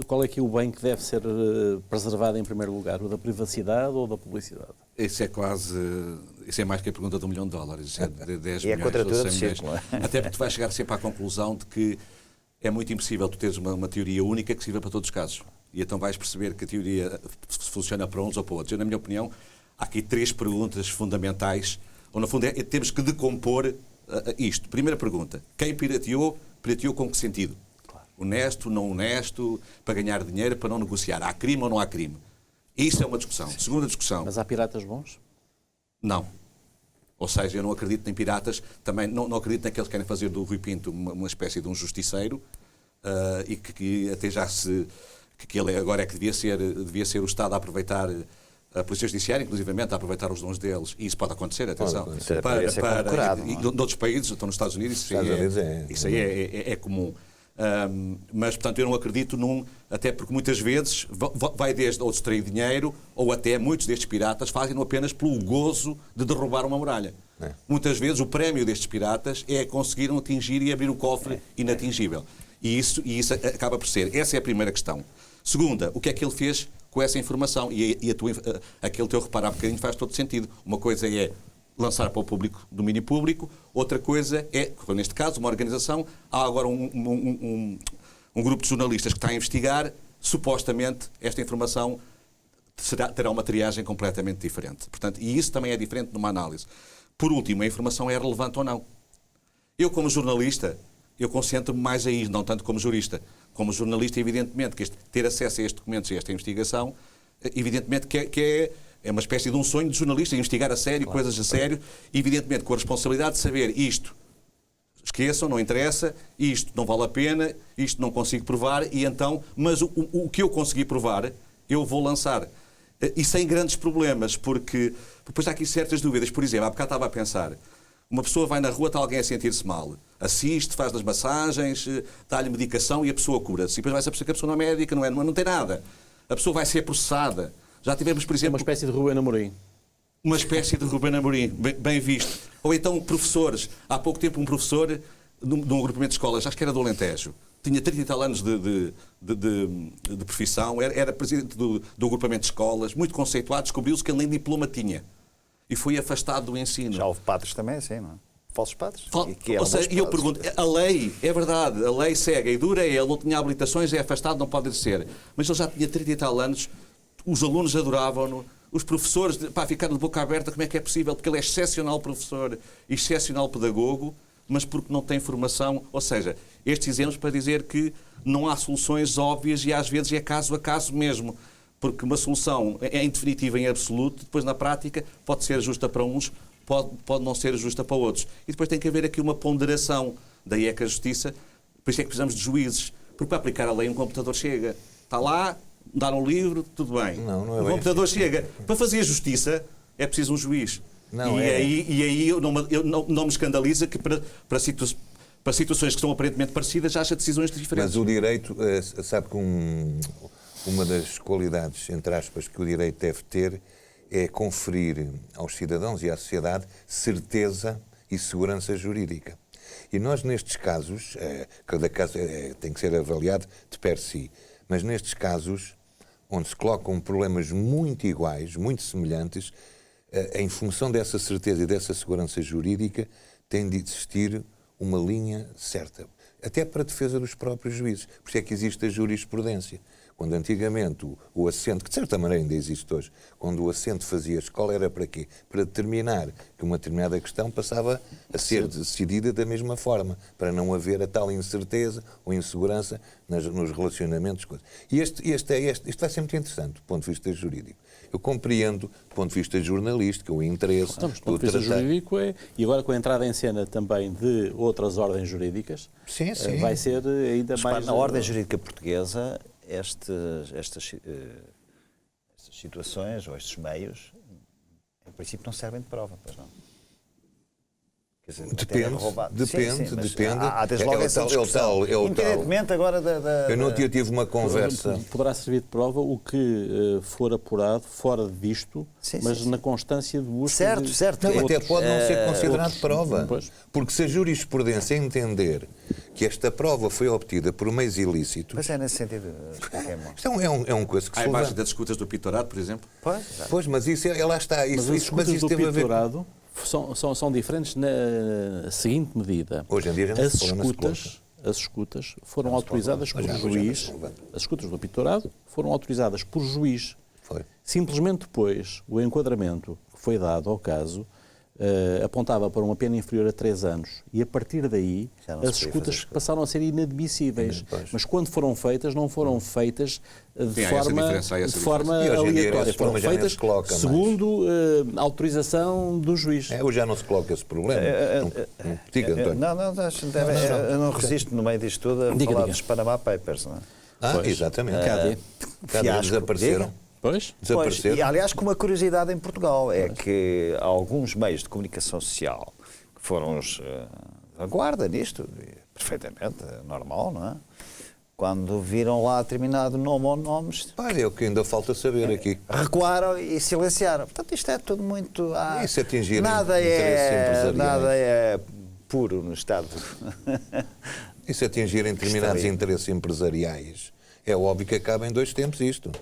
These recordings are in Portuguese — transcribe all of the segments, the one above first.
qual é que é o bem que deve ser preservado em primeiro lugar? O da privacidade ou da publicidade? Isso é mais que a pergunta de $1 milhão. Isso é de 10 E é milhões ou 100 milhões. círculo, Até porque tu vais chegar sempre à conclusão de que é muito impossível tu teres uma teoria única que sirva para todos os casos. E então vais perceber que a teoria funciona para uns ou para outros. Eu, na minha opinião, há aqui 3 perguntas fundamentais, ou no fundo temos que decompor isto. Primeira pergunta, quem pirateou com que sentido? Claro. Honesto, não honesto, para ganhar dinheiro, para não negociar. Há crime ou não há crime? Isso é uma discussão. Segunda discussão. Mas há piratas bons? Não. Ou seja, eu não acredito em piratas, também não acredito naqueles que querem fazer do Rui Pinto uma espécie de um justiceiro e que até já se... que ele agora é que devia ser o Estado a aproveitar a Polícia Judiciária, inclusivamente, a aproveitar os dons deles. E isso pode acontecer, atenção. De outros países, estão nos Estados Unidos, isso aí é comum. Mas, portanto, eu não acredito até porque muitas vezes vai desde ou distrair dinheiro, ou até muitos destes piratas fazem-no apenas pelo gozo de derrubar uma muralha. Muitas vezes o prémio destes piratas é conseguiram atingir e abrir o cofre inatingível. E isso acaba por ser. Essa é a primeira questão. Segunda, o que é que ele fez com essa informação? E aquele teu reparo há bocadinho faz todo sentido. Uma coisa é lançar para o público, domínio público, outra coisa é, neste caso, uma organização, há agora um grupo de jornalistas que está a investigar, supostamente esta informação terá uma triagem completamente diferente. Portanto, e isso também é diferente numa análise. Por último, a informação é relevante ou não. Eu, como jornalista, eu concentro-me mais a isso, não tanto como jurista. Como jornalista, evidentemente, que ter acesso a estes documentos e a esta investigação, evidentemente que é uma espécie de um sonho de jornalista, investigar a sério, claro, coisas a sério, evidentemente com a responsabilidade de saber isto, esqueçam, não interessa, isto não vale a pena, isto não consigo provar, e então, mas o que eu consegui provar, eu vou lançar. E sem grandes problemas, porque depois há aqui certas dúvidas. Por exemplo, há bocado estava a pensar, uma pessoa vai na rua, está alguém a sentir-se mal, assiste, faz as massagens, dá-lhe medicação e a pessoa cura-se. E depois vai-se a perceber que a pessoa não é médica, não tem nada. A pessoa vai ser processada. Já tivemos, por exemplo... Uma espécie de Rubén Amorim. Uma espécie de Rubén Amorim, bem visto. Ou então professores. Há pouco tempo um professor de um agrupamento de escolas, acho que era do Alentejo, tinha 30 e tal anos de profissão, era presidente do agrupamento de escolas, muito conceituado, descobriu-se que ele nem diploma tinha. E foi afastado do ensino. Já houve padres também assim, não é? Falsos padres. Ou seja, e eu pergunto, a lei, é verdade, a lei cega e dura, ele não tinha habilitações, é afastado, não pode ser. Mas ele já tinha 30 e tal anos, os alunos adoravam-no, os professores, ficaram de boca aberta, como é que é possível? Porque ele é excepcional professor, excepcional pedagogo, mas porque não tem formação. Ou seja, estes exemplos para dizer que não há soluções óbvias e às vezes é caso a caso mesmo. Porque uma solução é indefinitiva em absoluto, depois na prática pode ser justa para uns, pode não ser justa para outros. E depois tem que haver aqui uma ponderação. Daí é que a justiça, por isso é que precisamos de juízes. Porque para aplicar a lei um computador chega. Está lá, dá um livro, tudo bem. Não é o computador chega. Para fazer a justiça é preciso um juiz. Aí eu não me escandaliza que para situações que são aparentemente parecidas haja decisões diferentes. Mas o direito, sabe que uma das qualidades, entre aspas, que o direito deve ter é conferir aos cidadãos e à sociedade certeza e segurança jurídica. E nós, nestes casos, cada caso tem que ser avaliado de per si, mas nestes casos, onde se colocam problemas muito iguais, muito semelhantes, em função dessa certeza e dessa segurança jurídica, tem de existir uma linha certa, até para a defesa dos próprios juízes. Por isso é que existe a jurisprudência. Quando antigamente o assento, que de certa maneira ainda existe hoje, quando o assento fazia escola era para quê? Para determinar que uma determinada questão passava a ser decidida da mesma forma, para não haver a tal incerteza ou insegurança nos relacionamentos. E isto vai ser muito interessante do ponto de vista jurídico. Eu compreendo, do ponto de vista jornalístico, o interesse... do ponto de vista jurídico e agora com a entrada em cena também de outras ordens jurídicas, sim. Vai ser ainda mais... Na ordem jurídica portuguesa, estas situações ou estes meios, em princípio, não servem de prova, pois não? Quer dizer, Depende, mas depende. Há desde logo essa discussão. Independentemente agora da... Eu não tive uma conversa. Poderá servir de prova o que for apurado fora disto, mas na constância de busca. Certo. Não, até pode não ser considerado prova. Pois. Porque se a jurisprudência entender que esta prova foi obtida por meios ilícitos... Mas é nesse sentido. Isto é um coisa que se À imagem levanta. das escutas do Pitorado, por exemplo. Pois, mas isso, lá está. Mas as Mas escutas isso do teve a ver com... Pitorado são diferentes na seguinte medida. Hoje em dia já não se fala, não se coloca. As escutas foram autorizadas por juiz. As escutas do Pitorado foram autorizadas por juiz. Foi. Simplesmente depois, o enquadramento que foi dado ao caso apontava para uma pena inferior a 3 anos e a partir daí as escutas passaram a ser inadmissíveis. Mas quando foram feitas, não foram feitas de forma aleatória. Foram feitas segundo a autorização do juiz. Hoje já não se coloca esse problema. Diga, António. Eu não resisto no meio disto tudo a falar dos Panama Papers, não é? Exatamente. Cadê? Desapareceram. Pois? E, aliás, com uma curiosidade em Portugal, é que alguns meios de comunicação social que foram os vanguarda nisto, perfeitamente normal, não é? Quando viram lá determinado nome ou nomes... É o que ainda falta saber aqui. Recuaram e silenciaram. Portanto, isto é tudo muito... Isso atingir nada é puro no Estado. Isso atingir em determinados interesses empresariais. É óbvio que acaba em 2 tempos isto.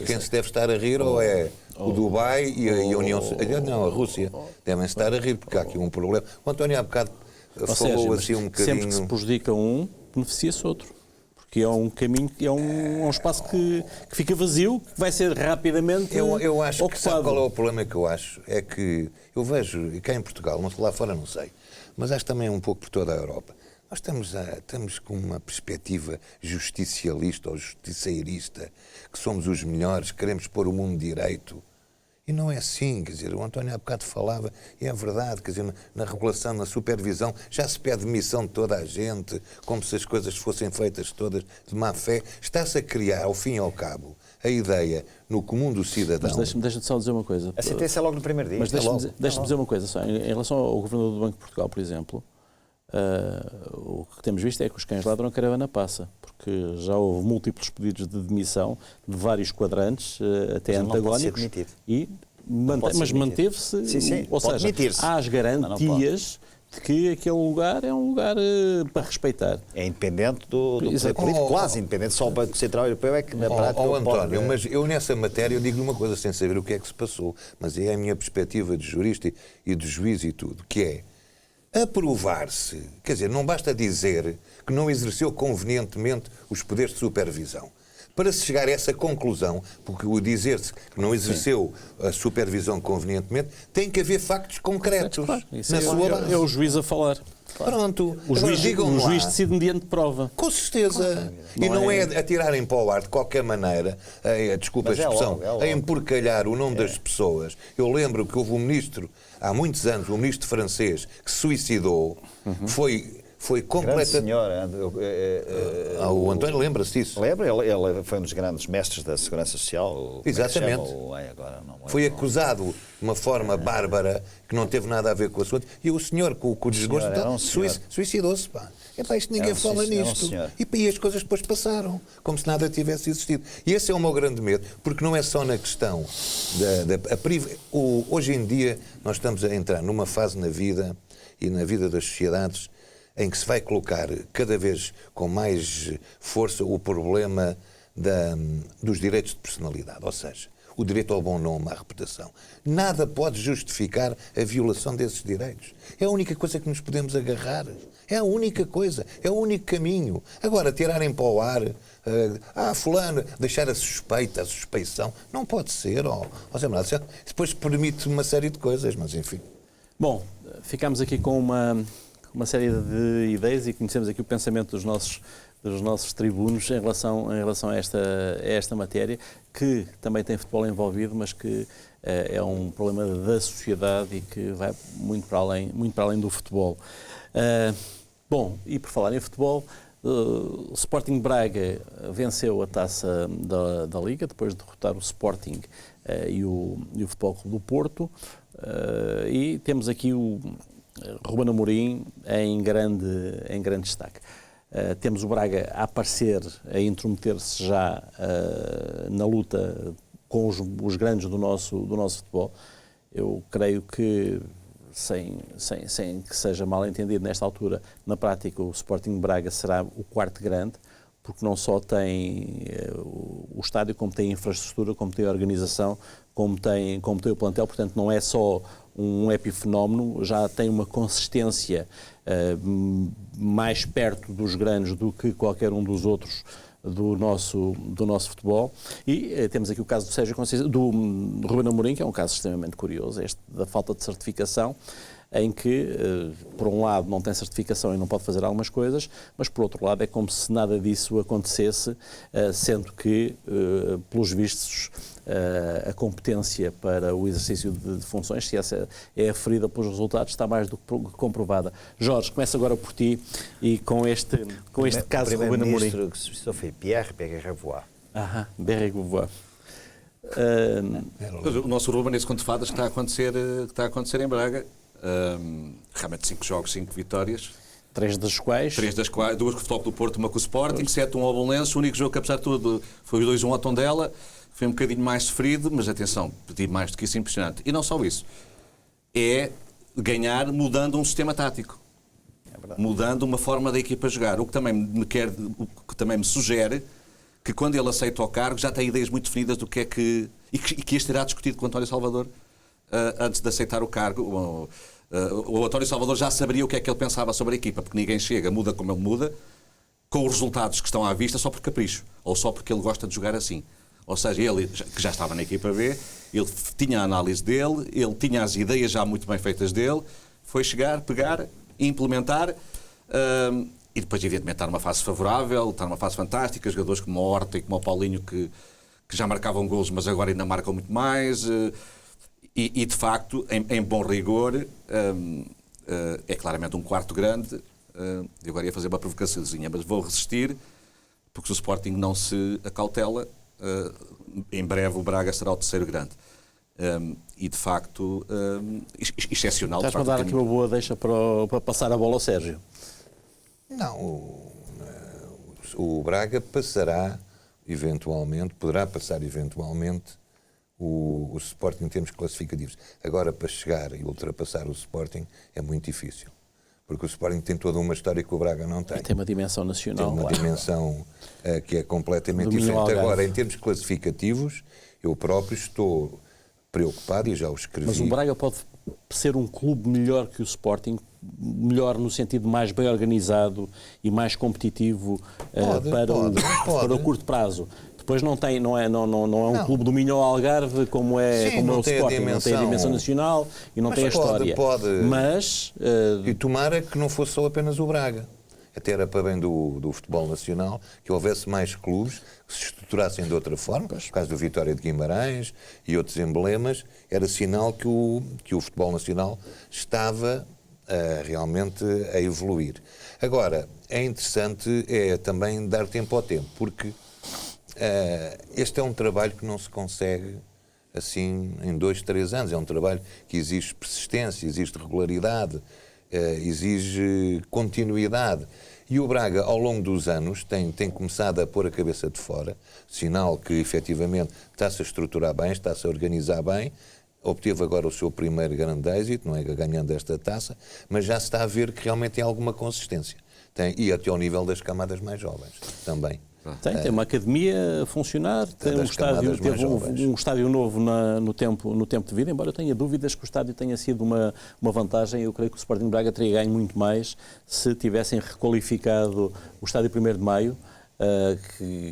Quem se deve estar a rir ou é o Dubai e a União... Não, a Rússia. Devem estar a rir, porque há aqui um problema. O António há bocado falou assim um bocadinho... Sempre que se prejudica um, beneficia-se outro. Porque é um caminho, é um espaço que fica vazio, que vai ser rapidamente eu acho ocupado. Que sabe qual é o problema que eu acho? É que eu vejo, e cá em Portugal, lá fora não sei, mas acho também um pouco por toda a Europa. Nós estamos com uma perspectiva justicialista ou justiceirista, que somos os melhores, queremos pôr o mundo direito. E não é assim, quer dizer, o António há bocado falava, e é verdade, quer dizer, na regulação, na supervisão, já se pede demissão de toda a gente, como se as coisas fossem feitas todas de má fé. Está-se a criar, ao fim e ao cabo, a ideia no comum do cidadão... Mas deixa-me só dizer uma coisa. A sentença é logo no primeiro dia. Mas deixa-me dizer uma coisa só. Em relação ao Governador do Banco de Portugal, por exemplo, o que temos visto é que os cães ladram, a caravana passa, porque já houve múltiplos pedidos de demissão de vários quadrantes, até antagónicos, mas manteve-se, ou seja, há as garantias de que aquele lugar é um lugar para respeitar. É independente do poder político, quase independente, só o Banco Central Europeu é que na prática António, mas eu nessa matéria eu digo-lhe uma coisa sem saber o que é que se passou, mas é a minha perspectiva de jurista e de juiz e tudo, que é aprovar-se, quer dizer, não basta dizer que não exerceu convenientemente os poderes de supervisão. Para se chegar a essa conclusão, porque o dizer-se que não exerceu a supervisão convenientemente, tem que haver factos concretos. Claro. Na sua base. É o juiz a falar. Claro. Pronto. O juiz decide mediante prova. Com certeza. E não é atirarem para o ar de qualquer maneira, desculpa a expressão, a emporcalhar o nome das pessoas. Eu lembro que houve um ministro, há muitos anos, um ministro francês, que se suicidou, foi completamente... senhora. O António lembra-se disso? Lembra? Ele foi um dos grandes mestres da Segurança Social. Exatamente. Foi acusado de uma forma bárbara, que não teve nada a ver com o assunto, e o senhor, com o desgosto, suicidou-se. Isto ninguém fala nisto. E as coisas depois passaram, como se nada tivesse existido. E esse é o meu grande medo, porque não é só na questão hoje em dia nós estamos a entrar numa fase na vida e na vida das sociedades em que se vai colocar cada vez com mais força o problema dos direitos de personalidade, ou seja, o direito ao bom nome, à reputação. Nada pode justificar a violação desses direitos. É a única coisa que nos podemos agarrar. É a única coisa, é o único caminho. Agora, tirarem para o ar, fulano, deixar a suspeita, a suspeição, não pode ser. Depois permite uma série de coisas, mas enfim. Bom, ficamos aqui com uma série de ideias e conhecemos aqui o pensamento dos nossos tribunos em relação a esta matéria, que também tem futebol envolvido, mas que é um problema da sociedade e que vai muito para além do futebol. Bom, e por falar em futebol, o Sporting Braga venceu a taça da Liga, depois de derrotar o Sporting e o Futebol Clube do Porto, e temos aqui Ruben Amorim em grande destaque. Temos o Braga a aparecer, a intrometer-se já na luta com os grandes do nosso futebol. Eu creio que, sem que seja mal entendido nesta altura, na prática o Sporting Braga será o quarto grande, porque não só tem o estádio, como tem a infraestrutura, como tem a organização, como tem o plantel, portanto não é só um epifenómeno, já tem uma consistência mais perto dos grandes do que qualquer um dos outros do nosso futebol. E temos aqui o caso do Ruben Amorim, que é um caso extremamente curioso, este da falta de certificação, em que, por um lado, não tem certificação e não pode fazer algumas coisas, mas, por outro lado, é como se nada disso acontecesse, sendo que, pelos vistos, a competência para o exercício de funções, se essa é aferida pelos resultados, está mais do que comprovada. Jorge, começa agora por ti e com este caso de Ruben Amorim. O primeiro-ministro que se foi Pierre Bérégovoy. Bérégovoy. O nosso Ruben, nesse conto de fadas, que está a acontecer em Braga. Realmente 5 jogos, 5 vitórias. 3 das quais, 2 com o Futebol do Porto, uma com o Sporting, 7-1 ao Belenenses. O único jogo que, apesar de tudo, foi o 2-1 ao Tondela. Foi um bocadinho mais sofrido, mas atenção, pedi mais do que isso, impressionante. E não só isso. É ganhar mudando um sistema tático. Mudando uma forma da equipa jogar. O que também me sugere que quando ele aceita o cargo já tem ideias muito definidas do que é que... E que este terá discutido com o António Salvador antes de aceitar o cargo. O António Salvador já saberia o que é que ele pensava sobre a equipa, porque ninguém chega, muda como ele muda, com os resultados que estão à vista só por capricho, ou só porque ele gosta de jogar assim. Ou seja, ele, que já estava na equipa B, ele tinha a análise dele, ele tinha as ideias já muito bem feitas dele, foi chegar, pegar, implementar, e depois, evidentemente, está numa fase favorável, está numa fase fantástica, jogadores como o Horta e como o Paulinho, que já marcavam golos, mas agora ainda marcam muito mais, e de facto, em bom rigor, é claramente um quarto grande. Eu agora ia fazer uma provocaçãozinha, mas vou resistir, porque se o Sporting não se acautela, em breve o Braga será o terceiro grande. E de facto, excepcional. Estás-me a dar aqui uma boa deixa para passar a bola ao Sérgio. Não, o Braga passará eventualmente, poderá passar eventualmente o Sporting em termos classificativos. Agora, para chegar e ultrapassar o Sporting é muito difícil. Porque o Sporting tem toda uma história que o Braga não tem. E tem uma dimensão nacional. Tem uma dimensão que é completamente Domínio diferente. Algarve. Agora, em termos classificativos, eu próprio estou preocupado e já o escrevi. Mas o Braga pode ser um clube melhor que o Sporting, melhor no sentido mais bem organizado e mais competitivo para o curto prazo. Depois não é um clube do Minho ao Algarve como é o Sporting, não tem a dimensão nacional e não tem a história. Mas e tomara que não fosse só apenas o Braga. Até era para bem do futebol nacional, que houvesse mais clubes que se estruturassem de outra forma. No caso do Vitória de Guimarães e outros emblemas, era sinal que o futebol nacional estava realmente a evoluir. Agora, é interessante também dar tempo ao tempo, porque este é um trabalho que não se consegue assim em 2, 3 anos. É um trabalho que exige persistência, exige regularidade, exige continuidade. E o Braga, ao longo dos anos, tem começado a pôr a cabeça de fora, sinal que, efetivamente, está-se a estruturar bem, está-se a organizar bem, obteve agora o seu primeiro grande êxito, não é, ganhando esta taça, mas já se está a ver que realmente tem alguma consistência. E até ao nível das camadas mais jovens também. Tem uma academia a funcionar, tem um estádio novo no tempo de vida, embora eu tenha dúvidas que o estádio tenha sido uma vantagem. Eu creio que o Sporting Braga teria ganho muito mais se tivessem requalificado o estádio 1º de Maio,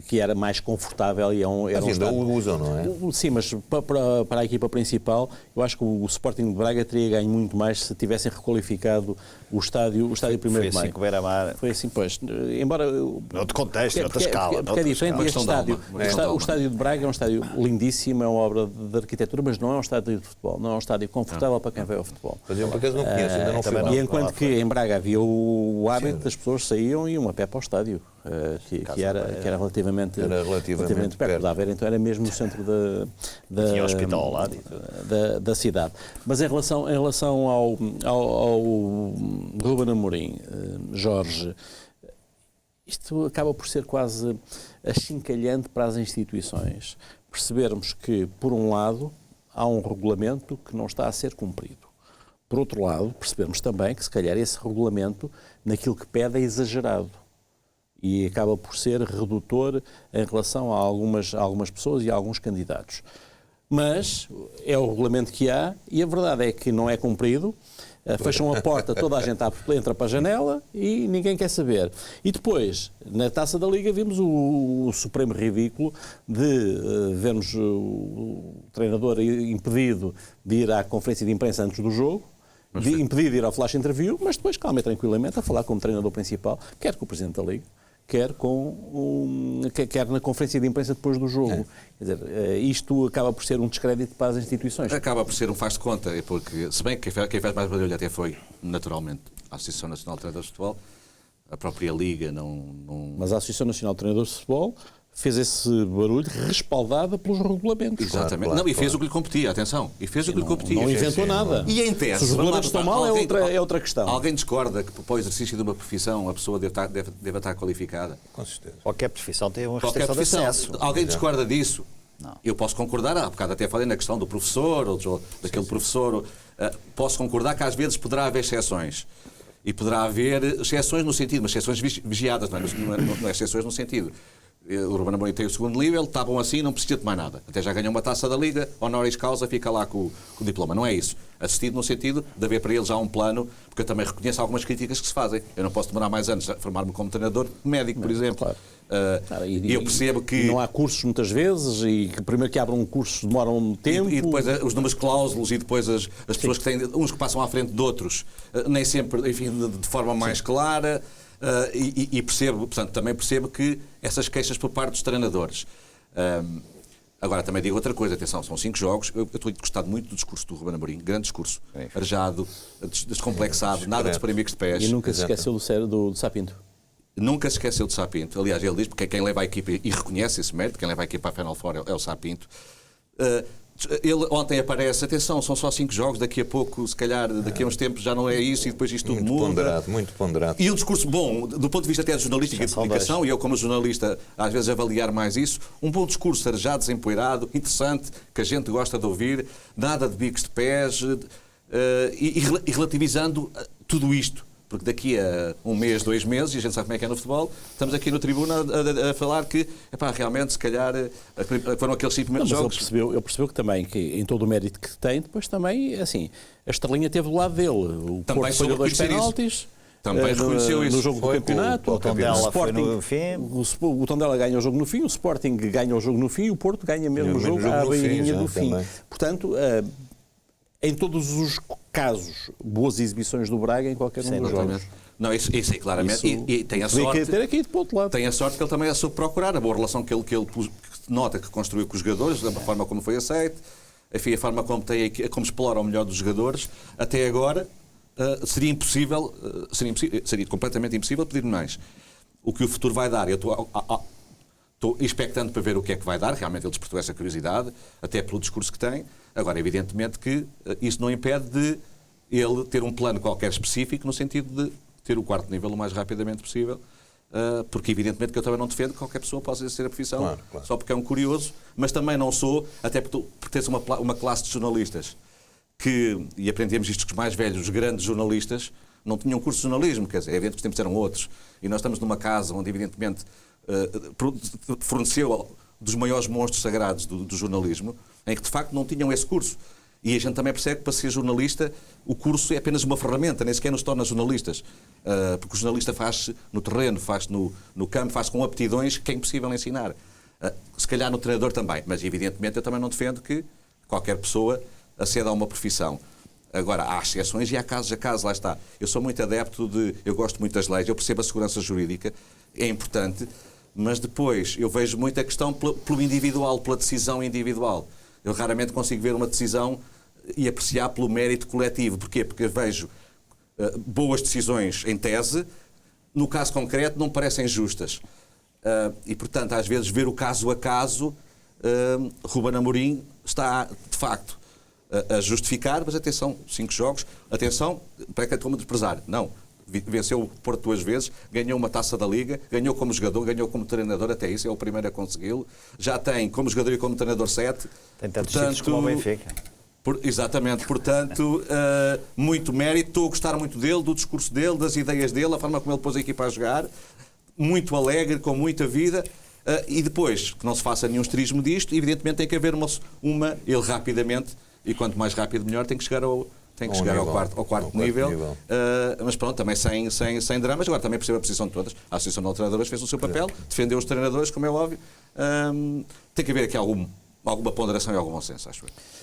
que era mais confortável e era ainda o usam, não é? Sim, mas para a equipa principal, eu acho que o Sporting de Braga teria ganho muito mais se tivessem requalificado o estádio 1º de Maio. Foi assim que o Beira-Mar... Foi assim, pois. Embora... Outro contexto, outra escala. Porque é diferente este estádio. O estádio de Braga é um estádio lindíssimo, é uma obra de arquitetura, mas não é um estádio de futebol, não é um estádio confortável para quem vai ao futebol. Mas eu, por acaso, não conheço, ainda não fui lá. E enquanto que em Braga havia o hábito, as pessoas saíam e iam a pé para o estádio. que era relativamente perto da Aveiro, então era mesmo no centro Tinha hospital ao lado da cidade. Mas em relação ao Ruben Amorim, Jorge, isto acaba por ser quase achincalhante para as instituições. Percebermos que, por um lado, há um regulamento que não está a ser cumprido. Por outro lado, percebemos também que, se calhar, esse regulamento, naquilo que pede, é exagerado. E acaba por ser redutor em relação a algumas pessoas e a alguns candidatos. Mas é o regulamento que há e a verdade é que não é cumprido. Fecham a porta, toda a gente entra para a janela e ninguém quer saber. E depois, na Taça da Liga, vimos o supremo ridículo de vermos o treinador impedido de ir à conferência de imprensa antes do jogo, impedido de ir ao flash interview, mas depois, calma e tranquilamente, a falar como treinador principal, quer com o Presidente da Liga, quer na conferência de imprensa depois do jogo. Quer dizer, isto acaba por ser um descrédito para as instituições. Acaba por ser um faz de conta, porque, se bem que quem fez mais barulho até foi, naturalmente, a Associação Nacional de Treinadores de Futebol, a própria Liga não... Mas a Associação Nacional de Treinadores de Futebol fez esse barulho respaldada pelos regulamentos. Exatamente. Claro, e fez o que lhe competia, atenção. E fez o que lhe competia. Não inventou nada. E em tese... Se os regulamentos estão mal, é outra questão. Alguém discorda que, para o exercício de uma profissão, a pessoa deve estar qualificada? Com certeza. Qualquer profissão tem uma restrição de acesso. Alguém discorda disso? Não. Eu posso concordar. Há bocado até falei na questão do professor, ou daquele professor. Posso concordar que às vezes poderá haver exceções. E poderá haver exceções no sentido, mas exceções vigiadas, não é exceções no sentido. O Ruben Amorim tem o segundo nível, está bom assim, não precisa de mais nada. Até já ganhou uma Taça da Liga, honoris causa, fica lá com o diploma. Não é isso. Assistido no sentido de haver para eles já um plano, porque eu também reconheço algumas críticas que se fazem. Eu não posso demorar mais anos a formar-me como treinador médico, por exemplo. Claro. E eu percebo que... Não há cursos muitas vezes, e que primeiro que abram um curso demoram um tempo. E depois os números cláusulos, e depois as pessoas que têm, uns que passam à frente de outros, nem sempre, enfim, de forma mais clara. E percebo, portanto, também percebo que essas queixas por parte dos treinadores. Agora, também digo outra coisa, atenção, são 5 jogos. Eu estou gostado muito do discurso do Ruben Amorim, grande discurso, arejado, descomplexado, nada de esparemicos de pés. E nunca se esqueceu do Sapinto. Nunca se esqueceu de Sapinto. Aliás, ele diz, porque quem leva a equipa, e reconhece esse mérito, quem leva a equipa à Final Four é o Sapinto. Ele ontem aparece, atenção, são só 5 jogos, daqui a pouco, se calhar, daqui a uns tempos já não é isso e depois isto tudo muda. Muito ponderado. E um discurso bom, do ponto de vista até de jornalística e de comunicação, e eu como jornalista às vezes avaliar mais isso, um bom discurso arejado, desempoeirado, interessante, que a gente gosta de ouvir, nada de bicos de pés, e relativizando tudo isto. Porque daqui a um mês, 2 meses, e a gente sabe como é que é no futebol, estamos aqui no tribuna a falar que, realmente, se calhar, foram aqueles 5 primeiros jogos. Ele percebeu que também, que em todo o mérito que tem, depois também, assim, a estrelinha teve do lado dele. O também Porto falhou 2 penaltis. Também reconheceu isso. No jogo do campeonato. O Tondela foi no fim. O Tondela ganha o jogo no fim, o Sporting ganha o jogo no fim, o Porto ganha mesmo o jogo à beirinha do fim. Portanto, em todos os casos, boas exibições do Braga em qualquer um dos jogos. Não, isso aí claramente. E tem a sorte. Ter aqui para o outro lado. Tem a sorte que ele também é soube procurar a boa relação que ele nota que construiu com os jogadores, da forma como foi aceito, enfim, a forma como explora o melhor dos jogadores. Até agora seria completamente impossível pedir mais. O que o futuro vai dar, eu estou expectante para ver o que é que vai dar. Realmente ele despertou essa curiosidade, até pelo discurso que tem. Agora, evidentemente que isso não impede de ele ter um plano qualquer específico, no sentido de ter o 4º nível o mais rapidamente possível, porque evidentemente que eu também não defendo que qualquer pessoa possa exercer a profissão, claro. Só porque é um curioso, mas também não sou, até porque pertenço a uma classe de jornalistas e aprendemos isto com os mais velhos, os grandes jornalistas, não tinham curso de jornalismo, quer dizer, é evidente que os tempos eram outros, e nós estamos numa casa onde evidentemente forneceu dos maiores monstros sagrados do jornalismo, em que de facto não tinham esse curso. E a gente também percebe que para ser jornalista o curso é apenas uma ferramenta, nem sequer nos torna jornalistas. Porque o jornalista faz-se no terreno, faz-se no campo, faz com aptidões que é impossível ensinar. Se calhar no treinador também, mas evidentemente eu também não defendo que qualquer pessoa aceda a uma profissão. Agora, há exceções e há casos a casos, lá está. Eu sou muito adepto eu gosto muito das leis, eu percebo a segurança jurídica, é importante, mas depois eu vejo muito a questão pelo individual, pela decisão individual. Eu raramente consigo ver uma decisão e apreciar pelo mérito coletivo. Porquê? Porque eu vejo boas decisões em tese, no caso concreto, não me parecem justas. E, portanto, às vezes, ver o caso a caso, Ruben Amorim está, de facto, a justificar, mas atenção, 5 jogos, atenção, para que como desprezar. Não, venceu o Porto 2 vezes, ganhou uma taça da Liga, ganhou como jogador, ganhou como treinador, até isso é o primeiro a consegui-lo. Já tem como jogador e como treinador 7. Tem tantos títulos como o Benfica. Exatamente, portanto, muito mérito, estou a gostar muito dele, do discurso dele, das ideias dele, a forma como ele pôs a equipa a jogar, muito alegre, com muita vida, e depois, que não se faça nenhum esterismo disto, evidentemente tem que haver ele rapidamente, e quanto mais rápido melhor, tem que chegar ao quarto nível. Mas pronto, também sem dramas. Agora também percebo a posição de todas. A Associação de Treinadores fez o seu papel, defendeu os treinadores, como é óbvio. Tem que haver aqui alguma ponderação e algum bom senso, acho eu.